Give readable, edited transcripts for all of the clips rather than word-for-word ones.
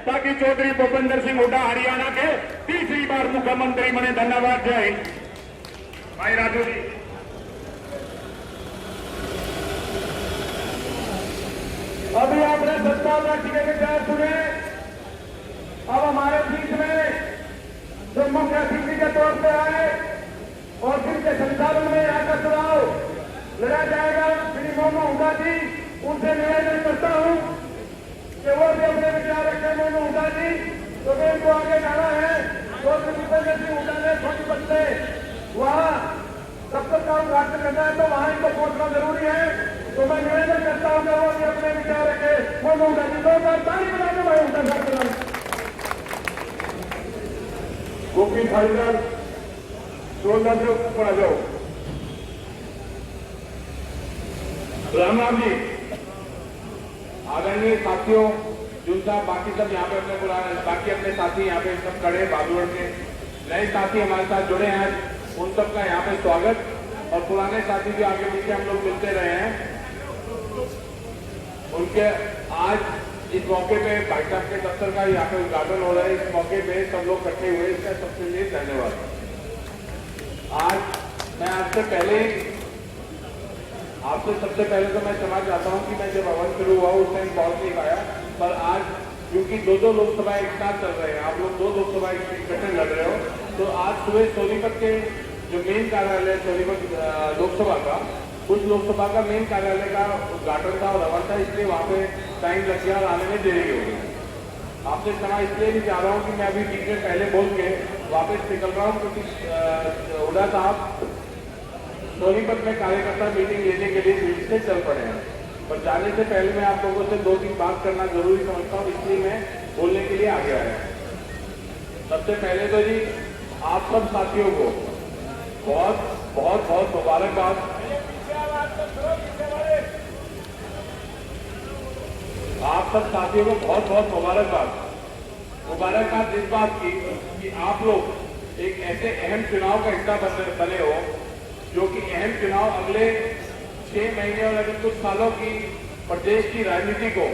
ताकि चौधरी भूपेंद्र सिंह हुड्डा हरियाणा के तीसरी बार मुख्यमंत्री बने। धन्यवाद। जय हिंद। भाई राजू जी, अभी आपने 57 के विचार सुने। अब हमारे बीच में जो मुख्य अतिथि के तौर पे आए और जिनके संचालन में यहाँ का चुनाव लड़ा जाएगा, श्री मोनू हुड्डा जी, उनसे निवेदन करता हूँ कि वो भी अपने विचार रखें। मोनू हुड्डा जी, तो वे इनको आगे जाना है। तो भूपेंद्र सिंह हुड्डा ने सोनीपत से वहाँ दफ्तर का उद्घाटन करना है, तो वहाँ इनको पहुंचना जरूरी है। तो मैं निवेदन करता हूँ कि वो भी अपने विचार रखे। मोनू हुड्डा जी, 2 तारीख बना दो भाई हुड्डा साहब। गोपी फाइनल 16 से ऊपर आ जाओ। राम राम जी। आदरणीय साथियों, जुन साहब, बाकी सब यहाँ पे बाकी अपने साथी यहाँ पे सब खड़े बाजूगढ़ के नए साथी हमारे साथ जुड़े हैं, उन सबका यहाँ पे स्वागत। और पुराने साथी जो आगे पीछे हम लोग मिलते रहे हैं, उनके आज इस मौके पे भाई साहब के दफ्तर का यहाँ पे उद्घाटन हो रहा है। इस मौके पे सब लोग इकट्ठे हुए, इसका सबके लिए धन्यवाद। आज मैं आपसे सबसे पहले तो मैं क्षमा चाहता हूँ कि मैं जब हवन शुरू हुआ उस टाइम पहुंच नहीं पाया, पर आज क्योंकि 2 लोकसभा एक साथ चल रहे हैं, आप लोग 2 लोकसभा इकट्ठे लड़ रहे हो, तो आज सुबह सोनीपत के जो मेन कार्यालय सोनीपत लोकसभा का, उस लोकसभा का मेन कार्यालय का उद्घाटन था और हवन था, इसलिए वहां पे टाइम लग गया और आने में देरी हो गई। आपसे क्षमा इसलिए भी चाह रहा हूँ कि मैं अभी बीच में पहले बोल के वापस निकल रहा हूँ, क्योंकि हुड्डा साहब सोनीपत में कार्यकर्ता मीटिंग लेने के लिए दिल्ली से चल पड़े हैं। पर जाने से पहले मैं आप लोगों से 2-3 बात करना जरूरी समझता हूँ, इसलिए मैं बोलने के लिए आ गया है। सबसे पहले तो जी आप सब साथियों को बहुत बहुत बहुत मुबारकबाद। आप सब साथियों को बहुत बहुत मुबारकबाद इस बात की कि आप लोग एक ऐसे अहम चुनाव का हिस्सा बने हो, जो कि अहम चुनाव अगले 6 महीने और अगले कुछ सालों की प्रदेश की राजनीति को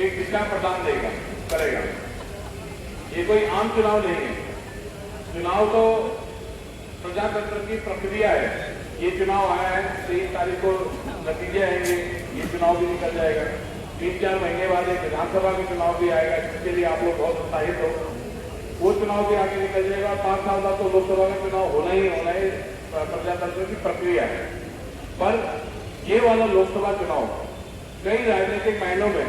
एक दिशा प्रदान करेगा। ये कोई आम चुनाव नहीं है। चुनाव तो प्रजातंत्र की प्रक्रिया है। ये चुनाव आया है, 23 तारीख को नतीजे आएंगे, ये चुनाव भी निकल जाएगा। 3-4 महीने बाद एक विधानसभा का चुनाव भी आएगा, जिसके लिए आप लोग बहुत उत्साहित हो। वो चुनाव भी आगे निकल जाएगा। 5 साल बाद तो लोकसभा का चुनाव होना ही होना है, प्रजातंत्र की प्रक्रिया है। पर ये वाला लोकसभा चुनाव कई राजनीतिक मायनों में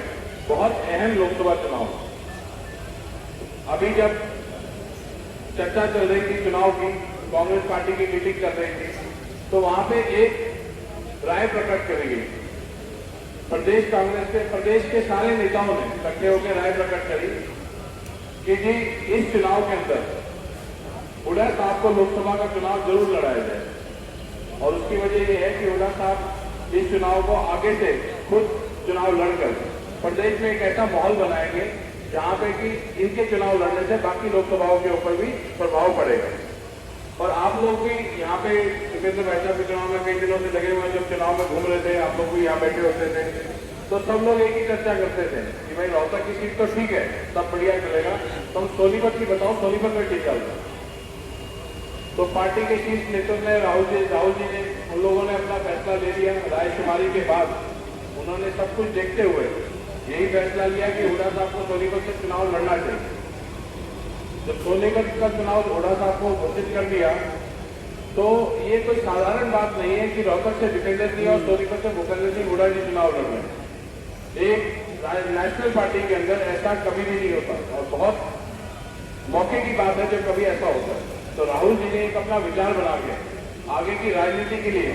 बहुत अहम लोकसभा चुनाव। अभी जब चर्चा चल रही थी चुनाव की, कांग्रेस पार्टी की मीटिंग कर रही थी, तो वहां पे एक राय प्रकट करी गई। प्रदेश कांग्रेस के प्रदेश के सारे नेताओं ने इकट्ठे होकर राय प्रकट करी कि जी इस चुनाव के अंदर हुड्डा साहब को लोकसभा का चुनाव जरूर लड़ाया जाए। और उसकी वजह यह है कि हुड्डा साहब इस चुनाव को आगे से खुद चुनाव लड़कर प्रदेश में एक ऐसा माहौल बनाएंगे जहां पे कि इनके चुनाव लड़ने से बाकी लोकसभाओं के ऊपर भी प्रभाव पड़ेगा। और आप लोग भी यहाँ पे सुखेंद्र भाई साहब के चुनाव में कई दिनों से लगे हुए, जब चुनाव में घूम रहे थे, आप लोग भी यहाँ बैठे होते थे, तो सब लोग एक ही चर्चा करते थे कि भाई रोहतक की सीट तो ठीक है, सब बढ़िया चलेगा, तो हम सोनीपत की बताओ, सोनीपत में ठीक चलता। तो पार्टी के शीर्ष नेतृत्व ने राहुल जी ने उन लोगों ने अपना फैसला ले लिया। रायशुमारी के बाद उन्होंने सब कुछ देखते हुए यही फैसला लिया कि हुड्डा साहब को सोनीपत से चुनाव लड़ना चाहिए। जब सोनीपत का चुनाव हुड्डा साहब को घोषित कर दिया, तो ये कोई साधारण बात नहीं है कि रोहतक से जितेंद्र सिंह और सोनीपत से भूपेंद्र सिंह हुड्डा जी चुनाव लड़ रहे हैं। एक नेशनल पार्टी के अंदर ऐसा कभी भी नहीं होता और बहुत मौके की बात है जब कभी ऐसा होता है। तो राहुल जी ने एक अपना विचार बना के आगे की राजनीति के लिए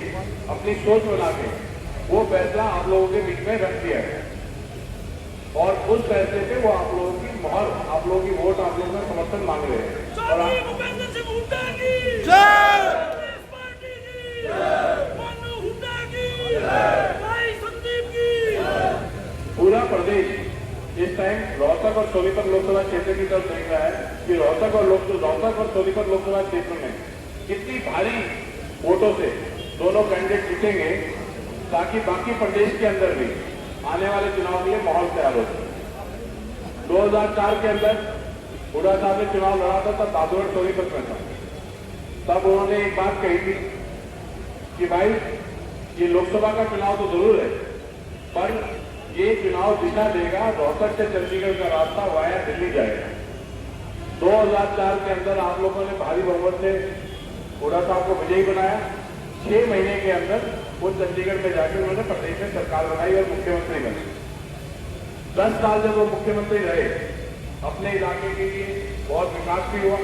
अपनी सोच बना के वो फैसला आप लोगों के बीच में रख दिया है। और उस फैसले पे वो आप लोगों की मोहर, आप लोगों की वोट, आप लोगों का समर्थन मांग रहे हैं। पूरा प्रदेश इस टाइम रोहतक और सोनीपत लोकसभा क्षेत्र की तरफ देख रहा है कि रोहतक और सोनीपत लोकसभा क्षेत्र में कितनी भारी वोटों से दोनों कैंडिडेट जीतेंगे, ताकि बाकी प्रदेश के अंदर भी आने वाले चुनाव के लिए माहौल तैयार हो सके। 2004 के अंदर हुड्डा साहब ने चुनाव लड़ा था, तब बादुगढ़ सोनीपत में था। तब उन्होंने एक बात कही थी कि भाई ये लोकसभा का चुनाव तो जरूर है, पर ये चुनाव दिशा देगा रोहतक से चंडीगढ़ का रास्ता वाया दिल्ली जाएगा। 2004 के अंदर आप लोगों ने भारी बहुमत से हुड्डा साहब को विजयी बनाया। 6 महीने के अंदर वो चंडीगढ़ में जाकर उन्होंने प्रदेश में सरकार बनाई और मुख्यमंत्री बने। 10 साल जब वो मुख्यमंत्री रहे, अपने इलाके के लिए बहुत विकास भी हुआ,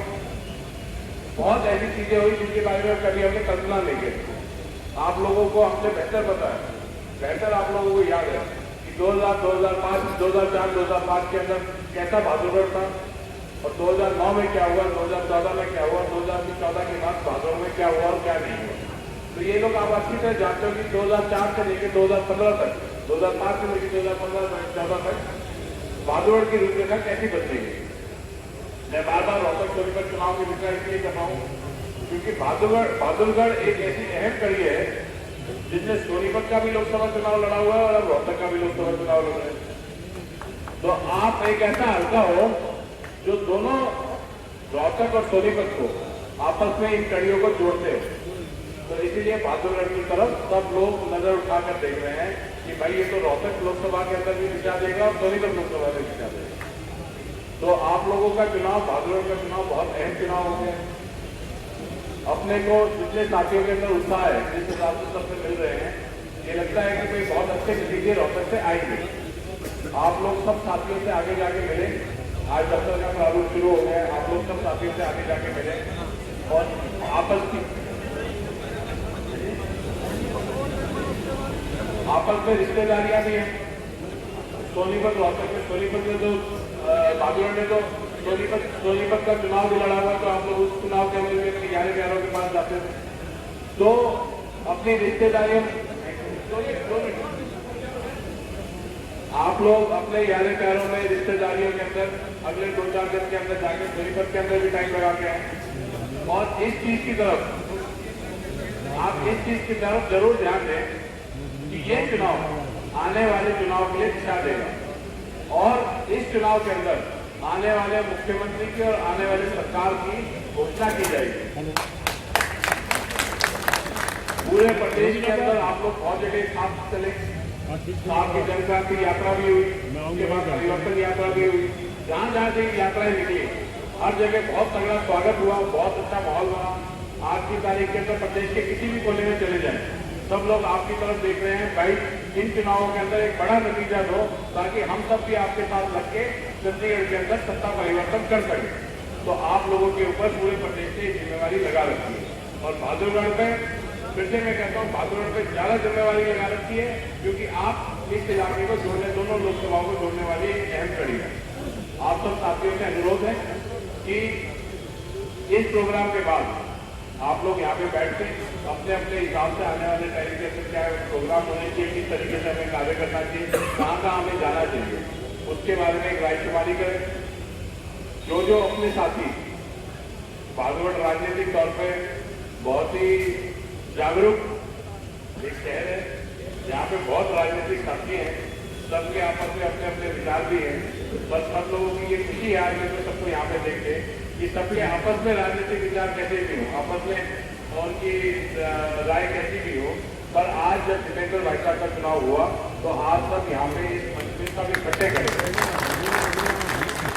बहुत ऐसी चीजें हुई जिनके बारे में कभी हमने कल्पना नहीं की। आप लोगों को हमसे बेहतर पता है, बेहतर आप लोगों को याद है कि 2005, 2005 के अंदर कैसा बादुगढ़ था और 2009 में क्या हुआ, 2014 में क्या हुआ, 2014 के बाद बादुगढ़ में क्या हुआ और क्या नहीं हुआ। तो ये लोग आप अच्छी तरह जानते हो कि 2004 से लेकर 2015 तक, 2005 से लेकर 2015-14 तक बादुगढ़ की रूपरेखा कैसी बदली गई। मैं बार बार रोहतक सोनीपत चुनाव की विचार इसलिए कर रहा हूँ क्योंकि बादुगढ़ एक ऐसी अहम कड़ी है जिसने सोनीपत का भी लोकसभा चुनाव लड़ा हुआ है और अब रोहतक का भी लोकसभा चुनाव लड़ रहे हैं। तो आप एक ऐसा हल्का हो जो दोनों रोहतक और सोनीपत को आपस में इन कड़ियों को जोड़ते हो। तो इसीलिए बादुगढ़ की तरफ सब लोग नजर उठाकर देख रहे हैं कि भाई ये तो रोहतक लोकसभा के अंदर भी दिशा देगा और सोनीपत लोकसभा में दिशा देगा। तो आप लोगों का चुनाव, बादुगढ़ का चुनाव बहुत अहम चुनाव हो गया। अपने को जितने साथियों के अंदर उत्साह है, जिस हिसाब से सबसे मिल रहे हैं, ये लगता है कि कोई बहुत अच्छे नतीजे रोहतक से आएंगे। आप लोग सब साथियों से आगे जाके मिले। आज दफ्तर का प्रारूप शुरू हो गया है, आप लोग सब साथियों से आगे जाके मिले और आपस में रिश्तेदारियां भी हैं। सोनीपत रोहतक में, सोनीपत में तो बादुगढ़ में तो सोनीपत का चुनाव भी लड़ा हुआ, तो आप लोग उस चुनाव के अंदर भी अपने 11 प्यारों के पास जाते थे। तो अपनी रिश्तेदारियों, आप लोग अपने 11 प्यारों में रिश्तेदारियों के अंदर अगले 2-4 दिन के अंदर जाकर सोनीपत के अंदर भी टाइम लगा के आए और इस चीज की तरफ, आप इस चीज की तरफ जरूर ध्यान दें कि ये चुनाव आने वाले चुनाव के लिए दिशा देगा और इस चुनाव के अंदर आने वाले मुख्यमंत्री की और आने वाली सरकार की घोषणा की जाएगी। पूरे प्रदेश के अंदर आप लोग बहुत जगह साथ चले। आपकी जनक्रांति यात्रा भी हुई, उसके बाद परिवर्तन यात्रा भी हुई। जहां जहां से यात्राएं निकली, हर जगह बहुत तगड़ा स्वागत हुआ, बहुत अच्छा माहौल बना। आज की तारीख के अंदर प्रदेश के किसी भी कोने में चले जाएं, सब लोग आपकी तरफ देख रहे हैं। भाई इन चुनावों के अंदर एक बड़ा नतीजा दो ताकि हम सब भी आपके साथ लग के चंडीगढ़ के अंदर सत्ता परिवर्तन कर सके। तो आप लोगों के ऊपर पूरे प्रदेश से जिम्मेवारी लगा रखी है और बादुगढ़ में फिर से मैं कहता हूँ, बादुगढ़ पे ज्यादा जिम्मेवारी लगा रखी है क्योंकि आप इस इलाके को जोड़ने, दोनों लोकसभाओं को जोड़ने वाली एक अहम कड़ी है। आप सब साथियों से अनुरोध है कि इस प्रोग्राम के बाद आप लोग यहाँ पे बैठ के अपने अपने हिसाब से आने वाले टाइम के अंदर क्या प्रोग्राम होने चाहिए, किस तरीके से हमें कार्य करना चाहिए, कहाँ कहाँ हमें जाना चाहिए, उसके बारे में एक रायशुमारी करें। जो अपने साथी बादुगढ़ राजनीतिक तौर पे बहुत ही जागरूक एक शहर है, यहाँ पे बहुत राजनीतिक साथी हैं, सबके आपस में अपने अपने विचार भी हैं। बस सब लोगों की ये खुशी है आज में सबको यहाँ पे देख के कि सबके आपस में राजनीतिक विचार कैसे भी हो, आपस में उनकी राय कैसी भी हो। पर आज जब जितेंद्र भाई साहब का चुनाव हुआ तो आज सब यहाँ पे इस मंच में सब इकट्ठे खड़े,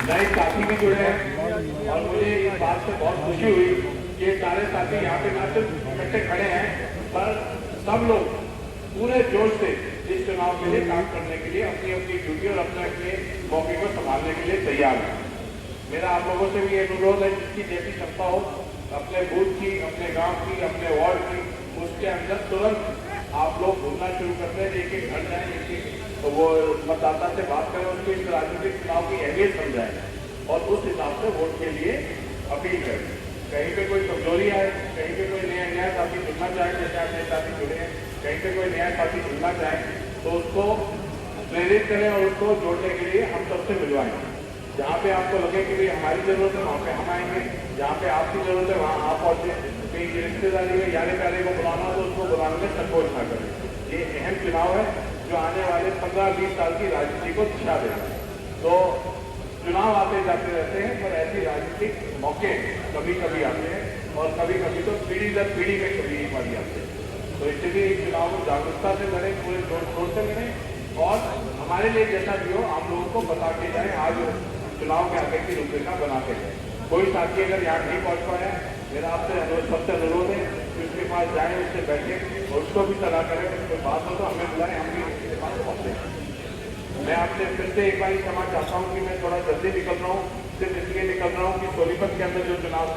नए साथी भी जुड़े हैं और मुझे इस बात से बहुत खुशी हुई कि सारे साथी यहाँ पे ना सिर्फ इकट्ठे खड़े हैं पर सब लोग पूरे जोश से इस चुनाव के लिए काम करने के लिए अपनी अपनी ड्यूटी और अपने अपने मौके को संभालने के लिए तैयार है। मेरा आप लोगों से भी अनुरोध है, जिसकी जैसी क्षमता हो अपने बूथ की, अपने गांव की, अपने वार्ड की, उसके अंदर तुरंत आप लोग घूमना शुरू करते हैं, एक एक घर जाए, एक एक तो वो मतदाता से बात करें, उसको इस राजनीतिक चुनाव की अहमियत समझाएं और उस हिसाब से वोट के लिए अपील करें। कहीं पे कोई कमजोरी आए, कहीं पे कोई नया साथी जुड़ना चाहे, जैसे आप नए साथी जुड़े हैं, कहीं पे कोई नया साथी जुड़ना चाहे तो उसको प्रेरित करें और उसको जोड़ने के लिए हम सबसे मिलवाएं। जहाँ पे आपको लगे कि भाई हमारी जरूरत है वहाँ पे हम आएंगे, जहाँ पे आपकी जरूरत है वहाँ आप पहुंचे। कहीं रिश्तेदारी में यारे प्यारे को बुलाना तो उसको बुलाने में संकोच ना करें। ये अहम चुनाव है जो आने वाले 15-20 साल की राजनीति को दिशा देगा। तो चुनाव आते जाते रहते हैं, पर ऐसे राजनीतिक मौके कभी कभी आते हैं और कभी कभी तो पीढ़ी दर पीढ़ी में कभी एक बार आते हैं। तो इसलिए इस चुनाव को जागरूकता से लड़े, पूरे जोर शोर से लड़ें और हमारे लिए जैसा भी हो आप लोगों को बता के जाए, आज चुनाव के आगे की रूपरेखा बना के जाए। कोई साथी अगर यहाँ नहीं पहुंच पाया, मेरा आपसे सबसे अनुरोध है कि उसके पास जाए, उससे बैठे और उसको भी सलाह करें, कोई बात हो तो हमें बुलाएं, हम भी उसके पास पहुंचे। मैं आपसे फिर से एक बार ही क्षमा चाहता हूँ कि मैं थोड़ा जल्दी निकल रहा हूँ, सिर्फ इसलिए निकल रहा हूँ कि सोनीपत के अंदर जो चुनाव